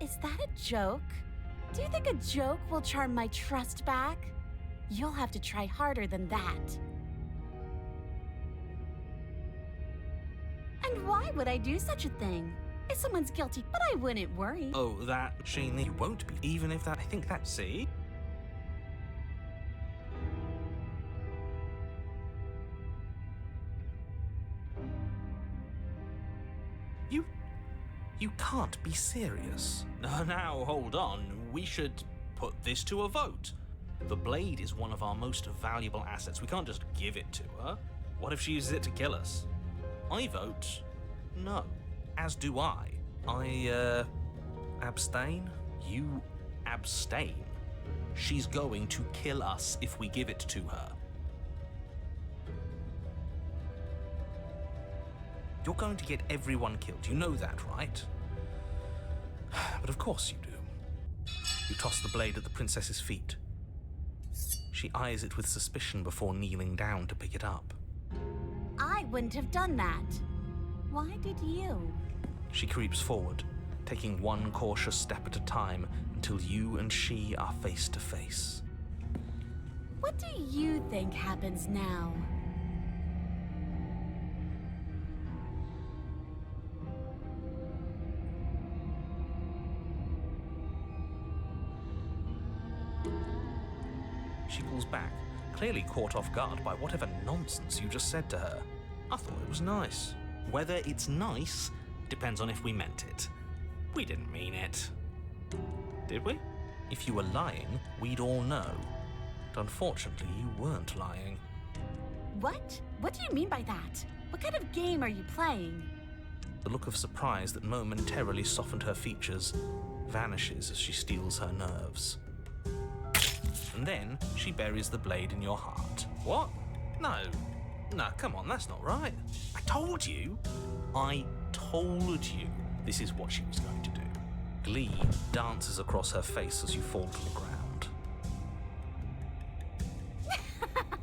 Is that a joke? Do you think a joke will charm my trust back? You'll have to try harder than that. And why would I do such a thing? If someone's guilty, but I wouldn't worry. Oh, that, Sheena, you won't be. Even if that, I think that, see? You can't be serious. Now, hold on. We should put this to a vote. The blade is one of our most valuable assets. We can't just give it to her. What if she uses it to kill us? I vote no, as do I. Abstain? You abstain. She's going to kill us if we give it to her. You're going to get everyone killed. You know that, right? But of course you do. You toss the blade at the princess's feet. She eyes it with suspicion before kneeling down to pick it up. I wouldn't have done that. Why did you? She creeps forward, taking one cautious step at a time until you and she are face to face. What do you think happens now? She pulls back, clearly caught off guard by whatever nonsense you just said to her. I thought it was nice. Whether it's nice depends on if we meant it. We didn't mean it. Did we? If you were lying, we'd all know. But unfortunately, you weren't lying. What? What do you mean by that? What kind of game are you playing? The look of surprise that momentarily softened her features vanishes as she steels her nerves. And then she buries the blade in your heart. What? No, come on, that's not right. I told you this is what she was going to do. Glee dances across her face as you fall to the ground.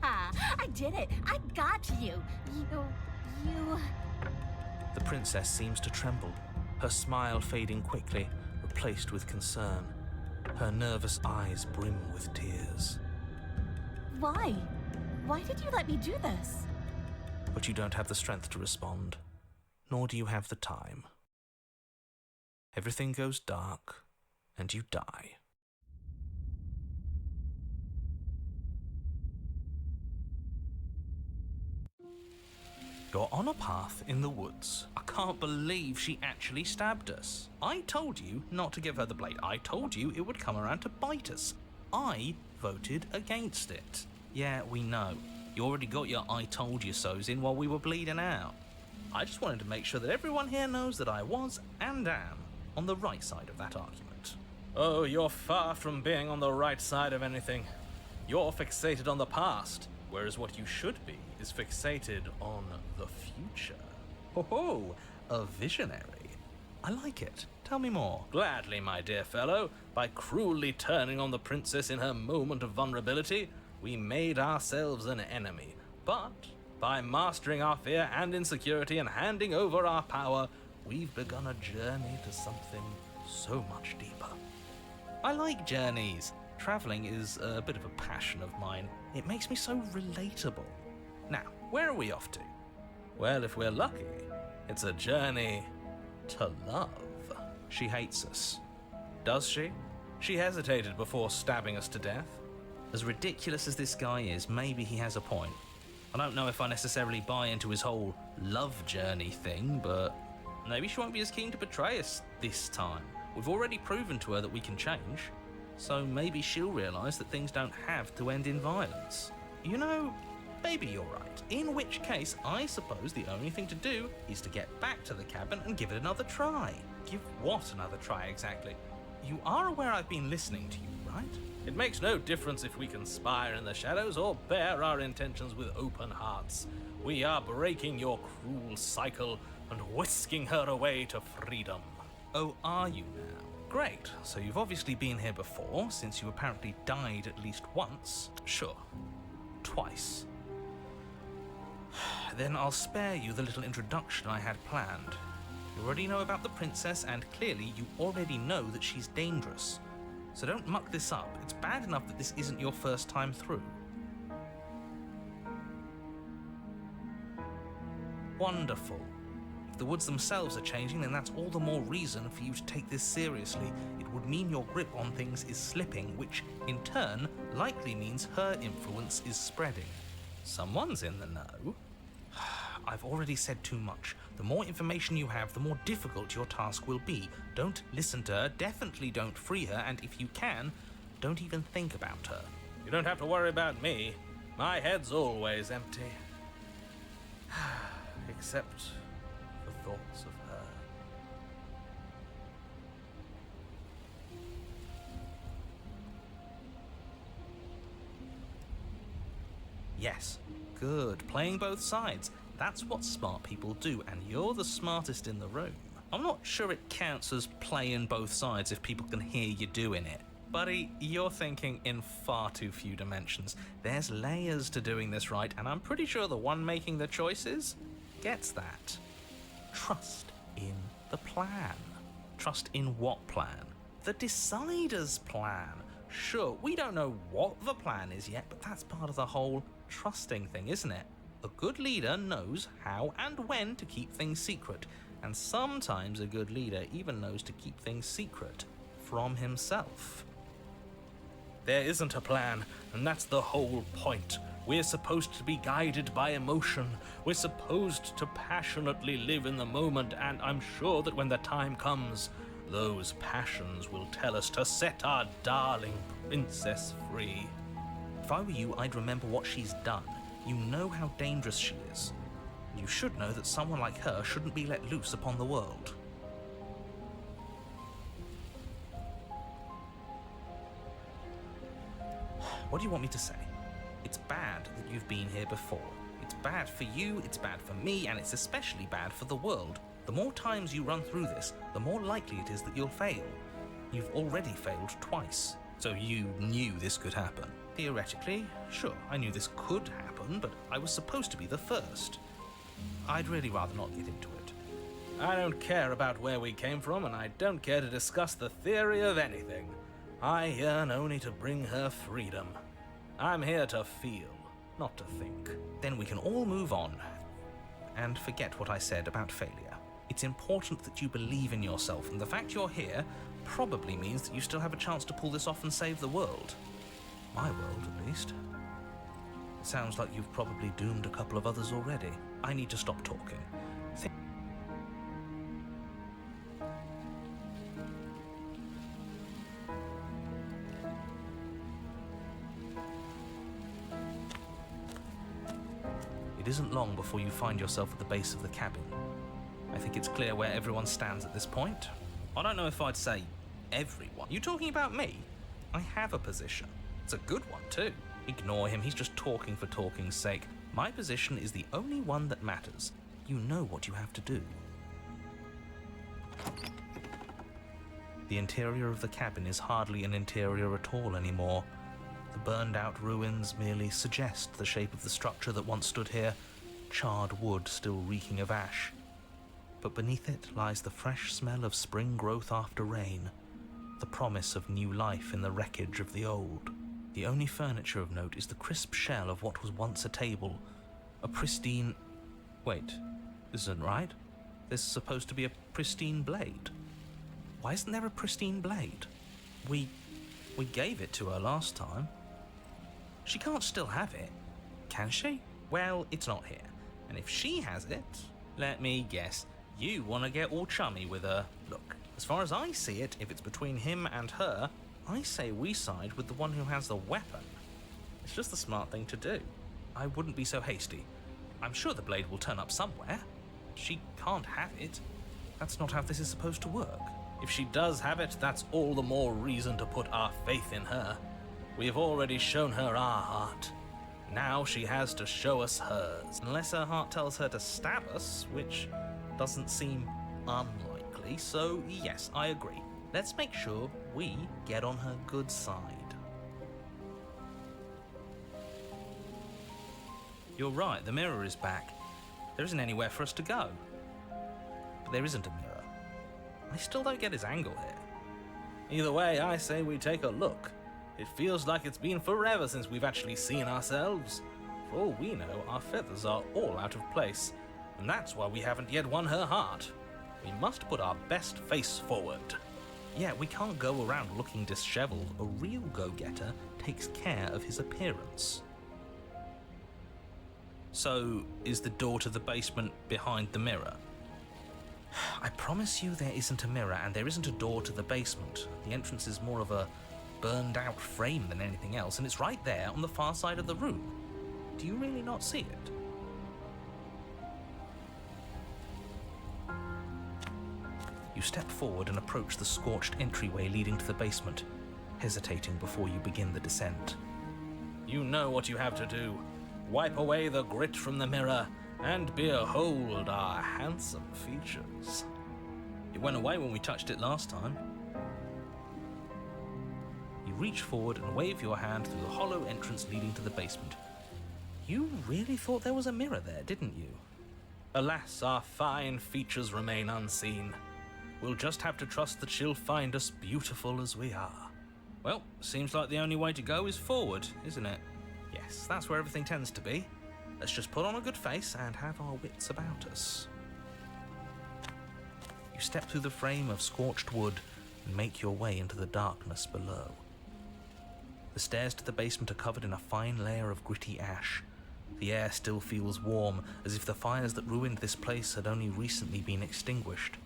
I did it. I got you. You... The princess seems to tremble, her smile fading quickly, replaced with concern. Her nervous eyes brim with tears. Why? Why did you let me do this? But you don't have the strength to respond, nor do you have the time. Everything goes dark, and you die. You're on a path in the woods. I can't believe she actually stabbed us. I told you not to give her the blade. I told you it would come around to bite us. I voted against it. Yeah, we know. You already got your I told you so's in while we were bleeding out. I just wanted to make sure that everyone here knows that I was and am on the right side of that argument. Oh, you're far from being on the right side of anything. You're fixated on the past, whereas what you should be is fixated on the future. Ho-ho, a visionary. I like it. Tell me more. Gladly, my dear fellow. By cruelly turning on the princess in her moment of vulnerability, we made ourselves an enemy. But by mastering our fear and insecurity and handing over our power, we've begun a journey to something so much deeper. I like journeys. Traveling is a bit of a passion of mine. It makes me so relatable. Now, where are we off to? Well, if we're lucky, it's a journey to love. She hates us. Does she? She hesitated before stabbing us to death. As ridiculous as this guy is, maybe he has a point. I don't know if I necessarily buy into his whole love journey thing, but maybe she won't be as keen to betray us this time. We've already proven to her that we can change, so maybe she'll realise that things don't have to end in violence. You know, maybe you're right. In which case, I suppose the only thing to do is to get back to the cabin and give it another try. Give what another try exactly? You are aware I've been listening to you, right? It makes no difference if we conspire in the shadows or bear our intentions with open hearts. We are breaking your cruel cycle and whisking her away to freedom. Oh, are you now? Great, so you've obviously been here before, since you apparently died at least once. Sure, twice. Then I'll spare you the little introduction I had planned. You already know about the princess, and clearly you already know that she's dangerous. So don't muck this up. It's bad enough that this isn't your first time through. Wonderful. If the woods themselves are changing, then that's all the more reason for you to take this seriously. It would mean your grip on things is slipping, which in turn likely means her influence is spreading. Someone's in the know. I've already said too much. The more information you have, the more difficult your task will be. Don't listen to her, definitely don't free her, and if you can, don't even think about her. You don't have to worry about me. My head's always empty. Except for thoughts of her. Yes, good. Playing both sides. That's what smart people do, and you're the smartest in the room. I'm not sure it counts as playing both sides if people can hear you doing it. Buddy, you're thinking in far too few dimensions. There's layers to doing this right, and I'm pretty sure the one making the choices gets that. Trust in the plan. Trust in what plan? The decider's plan. Sure, we don't know what the plan is yet, but that's part of the whole trusting thing, isn't it? A good leader knows how and when to keep things secret, and sometimes a good leader even knows to keep things secret from himself. There isn't a plan, and that's the whole point. We're supposed to be guided by emotion. We're supposed to passionately live in the moment, and I'm sure that when the time comes, those passions will tell us to set our darling princess free. If I were you, I'd remember what she's done. You know how dangerous she is. You should know that someone like her shouldn't be let loose upon the world. What do you want me to say? It's bad that you've been here before. It's bad for you, it's bad for me, and it's especially bad for the world. The more times you run through this, the more likely it is that you'll fail. You've already failed twice, so you knew this could happen. Theoretically, sure, I knew this could happen, but I was supposed to be the first. I'd really rather not get into it. I don't care about where we came from, and I don't care to discuss the theory of anything. I yearn only to bring her freedom. I'm here to feel, not to think. Then we can all move on and forget what I said about failure. It's important that you believe in yourself, and the fact you're here probably means that you still have a chance to pull this off and save the world. My world, at least. It sounds like you've probably doomed a couple of others already. I need to stop talking. It isn't long before you find yourself at the base of the cabin. I think it's clear where everyone stands at this point. I don't know if I'd say everyone. You talking about me? I have a position. It's a good one, too. Ignore him, he's just talking for talking's sake. My position is the only one that matters. You know what you have to do. The interior of the cabin is hardly an interior at all anymore. The burned-out ruins merely suggest the shape of the structure that once stood here, charred wood still reeking of ash. But beneath it lies the fresh smell of spring growth after rain, the promise of new life in the wreckage of the old. The only furniture of note is the crisp shell of what was once a table, a pristine... Wait, this isn't right. There's supposed to be a pristine blade. Why isn't there a pristine blade? We gave it to her last time. She can't still have it, can she? Well, it's not here. And if she has it, let me guess, you want to get all chummy with her. Look, as far as I see it, if it's between him and her, I say we side with the one who has the weapon. It's just the smart thing to do. I wouldn't be so hasty. I'm sure the blade will turn up somewhere. She can't have it. That's not how this is supposed to work. If she does have it, that's all the more reason to put our faith in her. We've already shown her our heart. Now she has to show us hers. Unless her heart tells her to stab us, which doesn't seem unlikely, so yes, I agree. Let's make sure we get on her good side. You're right, the mirror is back. There isn't anywhere for us to go. But there isn't a mirror. I still don't get his angle here. Either way, I say we take a look. It feels like it's been forever since we've actually seen ourselves. For all we know, our feathers are all out of place, and that's why we haven't yet won her heart. We must put our best face forward. Yeah, we can't go around looking disheveled. A real go-getter takes care of his appearance. So, is the door to the basement behind the mirror? I promise you there isn't a mirror and there isn't a door to the basement. The entrance is more of a burned out frame than anything else, and it's right there on the far side of the room. Do you really not see it? You step forward and approach the scorched entryway leading to the basement, hesitating before you begin the descent. You know what you have to do. Wipe away the grit from the mirror and behold our handsome features. It went away when we touched it last time. You reach forward and wave your hand through the hollow entrance leading to the basement. You really thought there was a mirror there, didn't you? Alas, our fine features remain unseen. We'll just have to trust that she'll find us beautiful as we are. Well, seems like the only way to go is forward, isn't it? Yes, that's where everything tends to be. Let's just put on a good face and have our wits about us. You step through the frame of scorched wood and make your way into the darkness below. The stairs to the basement are covered in a fine layer of gritty ash. The air still feels warm, as if the fires that ruined this place had only recently been extinguished.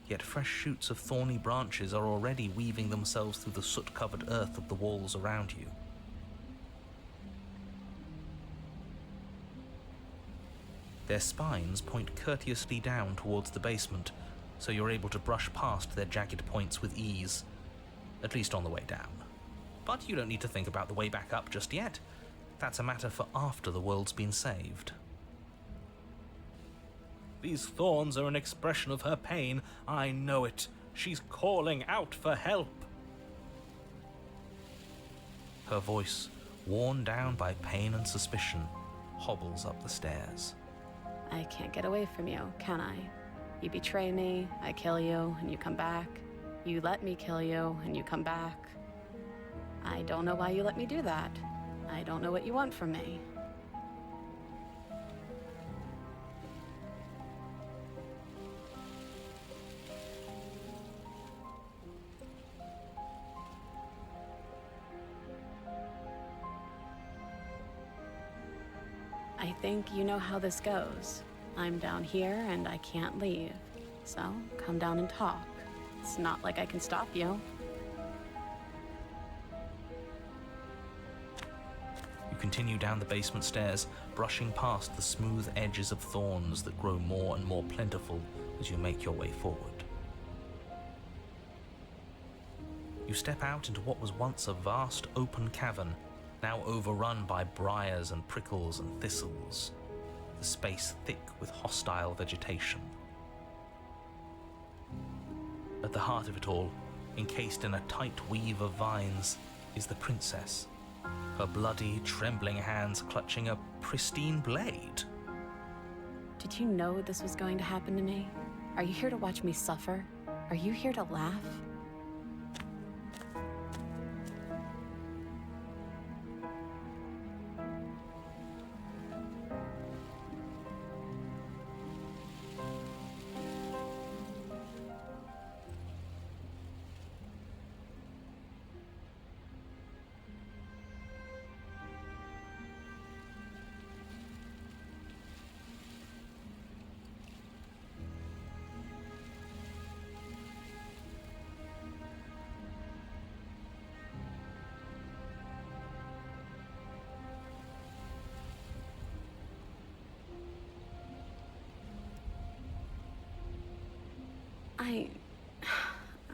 Yet fresh shoots of thorny branches are already weaving themselves through the soot-covered earth of the walls around you. Their spines point courteously down towards the basement, so you're able to brush past their jagged points with ease, at least on the way down. But you don't need to think about the way back up just yet. That's a matter for after the world's been saved. These thorns are an expression of her pain. I know it. She's calling out for help. Her voice, worn down by pain and suspicion, hobbles up the stairs. I can't get away from you, can I? You betray me, I kill you, and you come back. You let me kill you, and you come back. I don't know why you let me do that. I don't know what you want from me. I think you know how this goes. I'm down here and I can't leave. So come down and talk. It's not like I can stop you. You continue down the basement stairs, brushing past the smooth edges of thorns that grow more and more plentiful as you make your way forward. You step out into what was once a vast open cavern, now overrun by briars and prickles and thistles, the space thick with hostile vegetation. At the heart of it all, encased in a tight weave of vines, is the princess, her bloody, trembling hands clutching a pristine blade. Did you know this was going to happen to me? Are you here to watch me suffer? Are you here to laugh?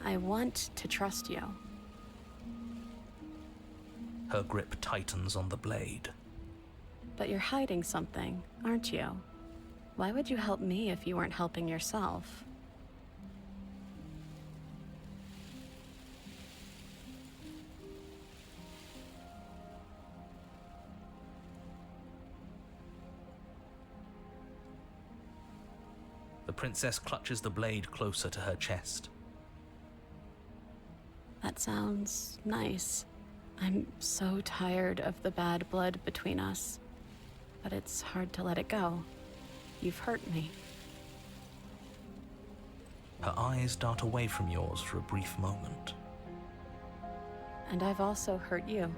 I want to trust you. Her grip tightens on the blade. But you're hiding something, aren't you? Why would you help me if you weren't helping yourself? The princess clutches the blade closer to her chest. That sounds nice. I'm so tired of the bad blood between us, but it's hard to let it go. You've hurt me. Her eyes dart away from yours for a brief moment. And I've also hurt you.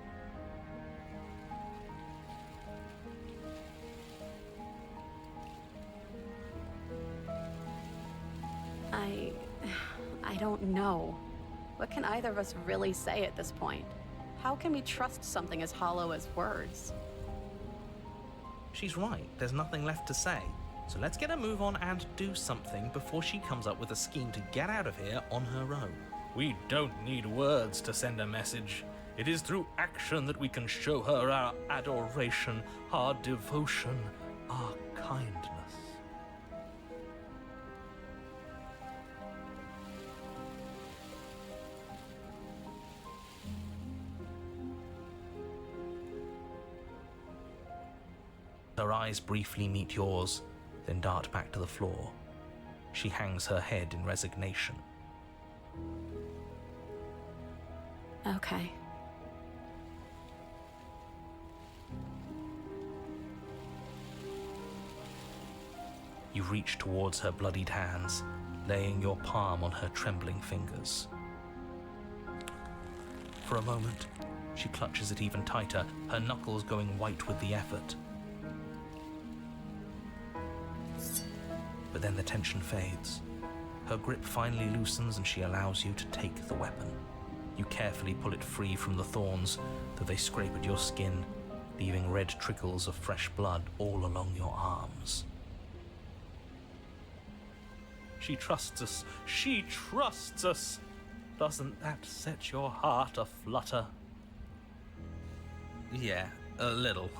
I don't know. What can either of us really say at this point? How can we trust something as hollow as words? She's right, there's nothing left to say. So let's get a move on and do something before she comes up with a scheme to get out of here on her own. We don't need words to send a message. It is through action that we can show her our adoration, our devotion, our kindness. Her eyes briefly meet yours, then dart back to the floor. She hangs her head in resignation. Okay. You reach towards her bloodied hands, laying your palm on her trembling fingers. For a moment, she clutches it even tighter, her knuckles going white with the effort. But then the tension fades. Her grip finally loosens and she allows you to take the weapon. You carefully pull it free from the thorns, though they scrape at your skin, leaving red trickles of fresh blood all along your arms. She trusts us. She trusts us. Doesn't that set your heart aflutter? Yeah, a little.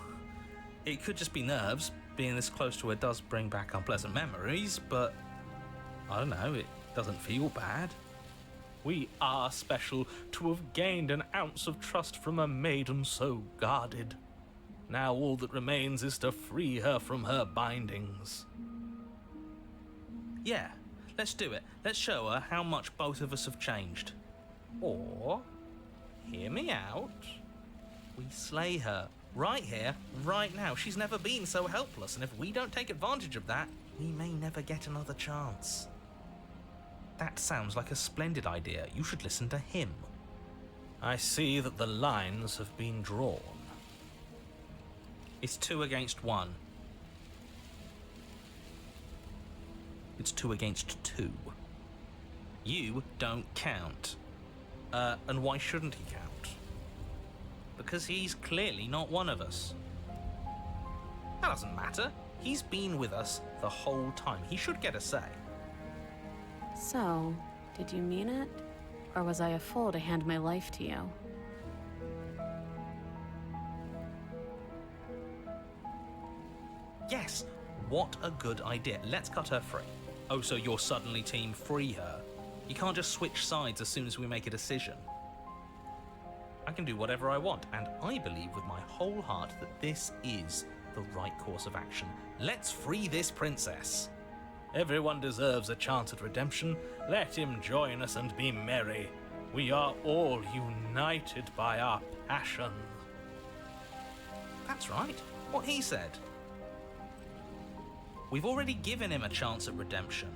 It could just be nerves. Being this close to her does bring back unpleasant memories, but I don't know, it doesn't feel bad. We are special to have gained an ounce of trust from a maiden so guarded. Now all that remains is to free her from her bindings. Yeah, let's do it. Let's show her how much both of us have changed. Or, hear me out, we slay her. Right here, right now. She's never been so helpless, and if we don't take advantage of that, we may never get another chance. That sounds like a splendid idea. You should listen to him. I see that the lines have been drawn. It's 2 against 1. It's 2 against 2. You don't count. And why shouldn't he count? Because he's clearly not one of us. That doesn't matter. He's been with us the whole time. He should get a say. So, did you mean it? Or was I a fool to hand my life to you? Yes, what a good idea. Let's cut her free. Oh, so you're suddenly team free her. You can't just switch sides as soon as we make a decision. I can do whatever I want, and I believe with my whole heart that this is the right course of action. Let's free this princess. Everyone deserves a chance at redemption. Let him join us and be merry. We are all united by our passion. That's right, what he said. We've already given him a chance at redemption.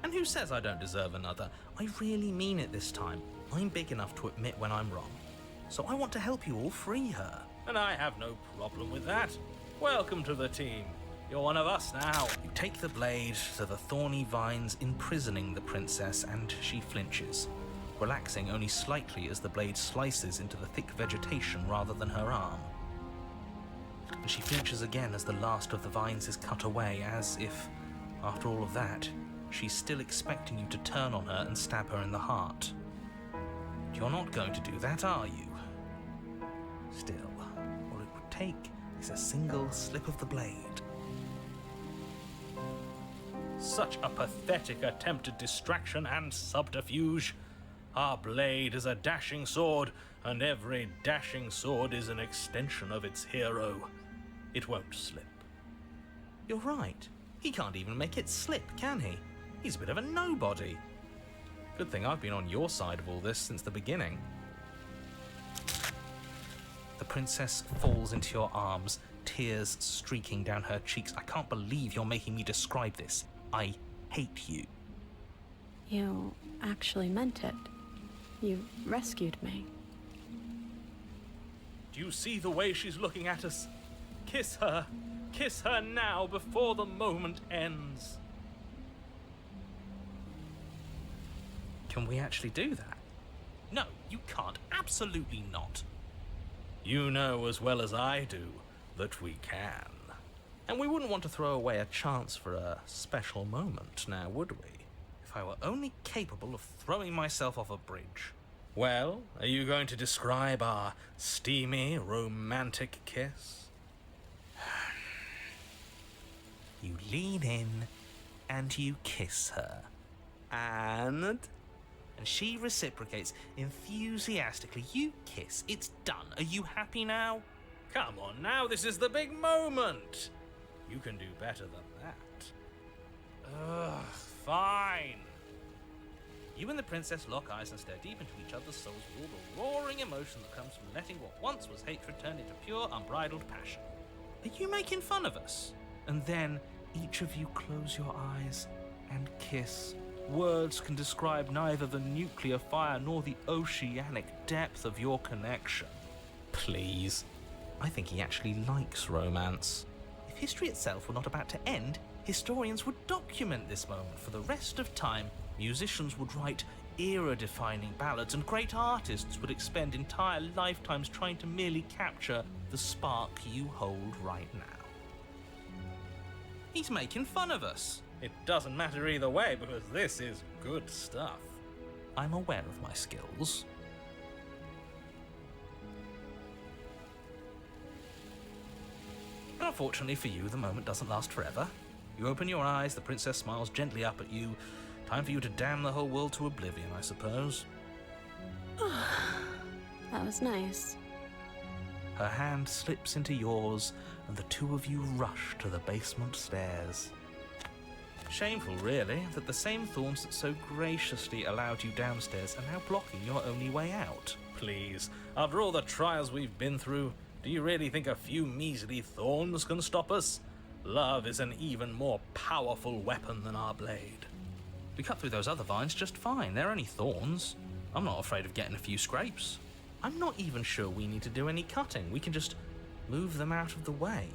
And who says I don't deserve another? I really mean it this time. I'm big enough to admit when I'm wrong. So I want to help you all free her. And I have no problem with that. Welcome to the team. You're one of us now. You take the blade to the thorny vines imprisoning the princess, and she flinches, relaxing only slightly as the blade slices into the thick vegetation rather than her arm. And she flinches again as the last of the vines is cut away, as if, after all of that, she's still expecting you to turn on her and stab her in the heart. You're not going to do that, are you? Still, all it would take is a single slip of the blade. Such a pathetic attempt at distraction and subterfuge. Our blade is a dashing sword, and every dashing sword is an extension of its hero. It won't slip. You're right. He can't even make it slip, can he? He's a bit of a nobody. Good thing I've been on your side of all this since the beginning. The princess falls into your arms, tears streaking down her cheeks. I can't believe you're making me describe this. I hate you. You actually meant it. You rescued me. Do you see the way she's looking at us? Kiss her. Kiss her now before the moment ends. Can we actually do that? No, you can't. Absolutely not. You know as well as I do that we can. And we wouldn't want to throw away a chance for a special moment, now would we? If I were only capable of throwing myself off a bridge. Well, are you going to describe our steamy, romantic kiss? You lean in and you kiss her. And she reciprocates enthusiastically. You kiss. It's done. Are you happy now? Come on now, this is the big moment. You can do better than that. Ugh, fine. You and the princess lock eyes and stare deep into each other's souls with all the roaring emotion that comes from letting what once was hatred turn into pure, unbridled passion. Are you making fun of us? And then each of you close your eyes and kiss. Words can describe neither the nuclear fire nor the oceanic depth of your connection. Please. I think he actually likes romance. If history itself were not about to end, historians would document this moment for the rest of time. Musicians would write era-defining ballads, and great artists would expend entire lifetimes trying to merely capture the spark you hold right now. He's making fun of us. It doesn't matter either way, because this is good stuff. I'm aware of my skills. But unfortunately for you, the moment doesn't last forever. You open your eyes, the princess smiles gently up at you. Time for you to damn the whole world to oblivion, I suppose. That was nice. Her hand slips into yours, and the two of you rush to the basement stairs. Shameful, really, that the same thorns that so graciously allowed you downstairs are now blocking your only way out. Please, after all the trials we've been through, do you really think a few measly thorns can stop us? Love is an even more powerful weapon than our blade. We cut through those other vines just fine. They're only thorns. I'm not afraid of getting a few scrapes. I'm not even sure we need to do any cutting. We can just move them out of the way.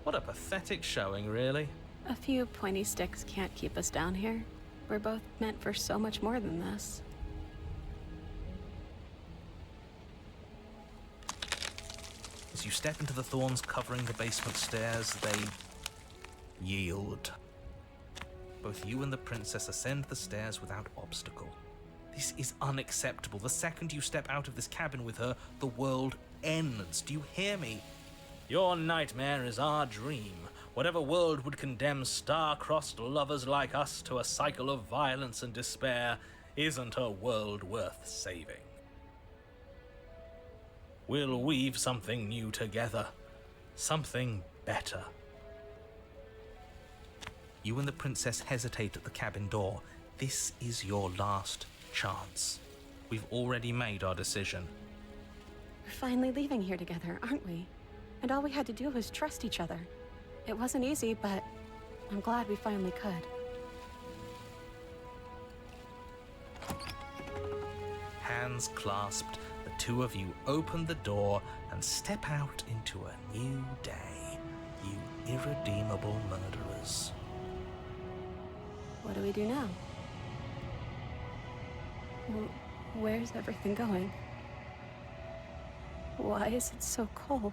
What a pathetic showing, really. A few pointy sticks can't keep us down here. We're both meant for so much more than this. As you step into the thorns covering the basement stairs, they yield. Both you and the princess ascend the stairs without obstacle. This is unacceptable. The second you step out of this cabin with her, the world ends. Do you hear me? Your nightmare is our dream. Whatever world would condemn star-crossed lovers like us to a cycle of violence and despair isn't a world worth saving. We'll weave something new together. Something better. You and the princess hesitate at the cabin door. This is your last chance. We've already made our decision. We're finally leaving here together, aren't we? And all we had to do was trust each other. It wasn't easy, but I'm glad we finally could. Hands clasped, the two of you open the door and step out into a new day, you irredeemable murderers. What do we do now? Where's everything going? Why is it so cold?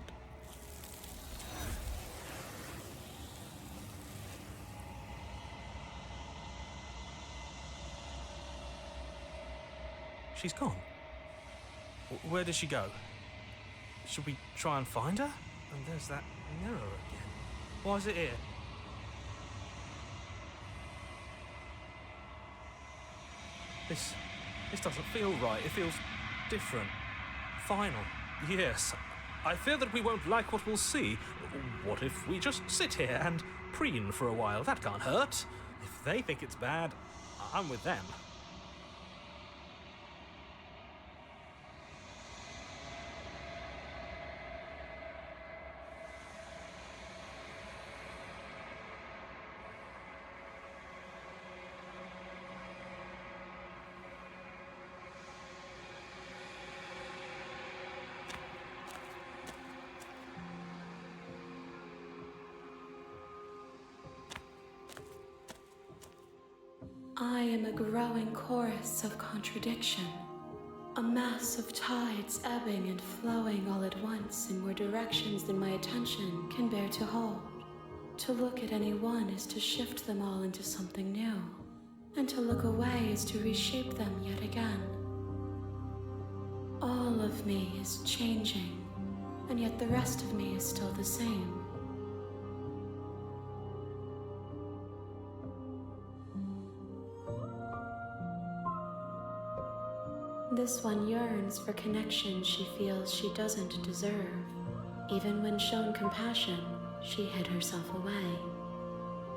She's gone. Where did she go? Should we try and find her? And there's that mirror again. Why is it here? This doesn't feel right. It feels different. Final. Yes. I fear that we won't like what we'll see. What if we just sit here and preen for a while? That can't hurt. If they think it's bad, I'm with them. I am a growing chorus of contradiction, a mass of tides ebbing and flowing all at once in more directions than my attention can bear to hold. To look at any one is to shift them all into something new, and to look away is to reshape them yet again. All of me is changing, and yet the rest of me is still the same. This one yearns for connection she feels she doesn't deserve. Even when shown compassion, she hid herself away.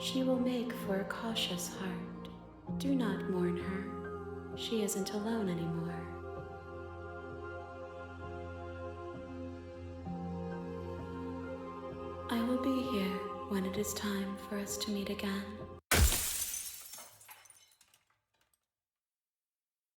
She will make for a cautious heart. Do not mourn her. She isn't alone anymore. I will be here when it is time for us to meet again.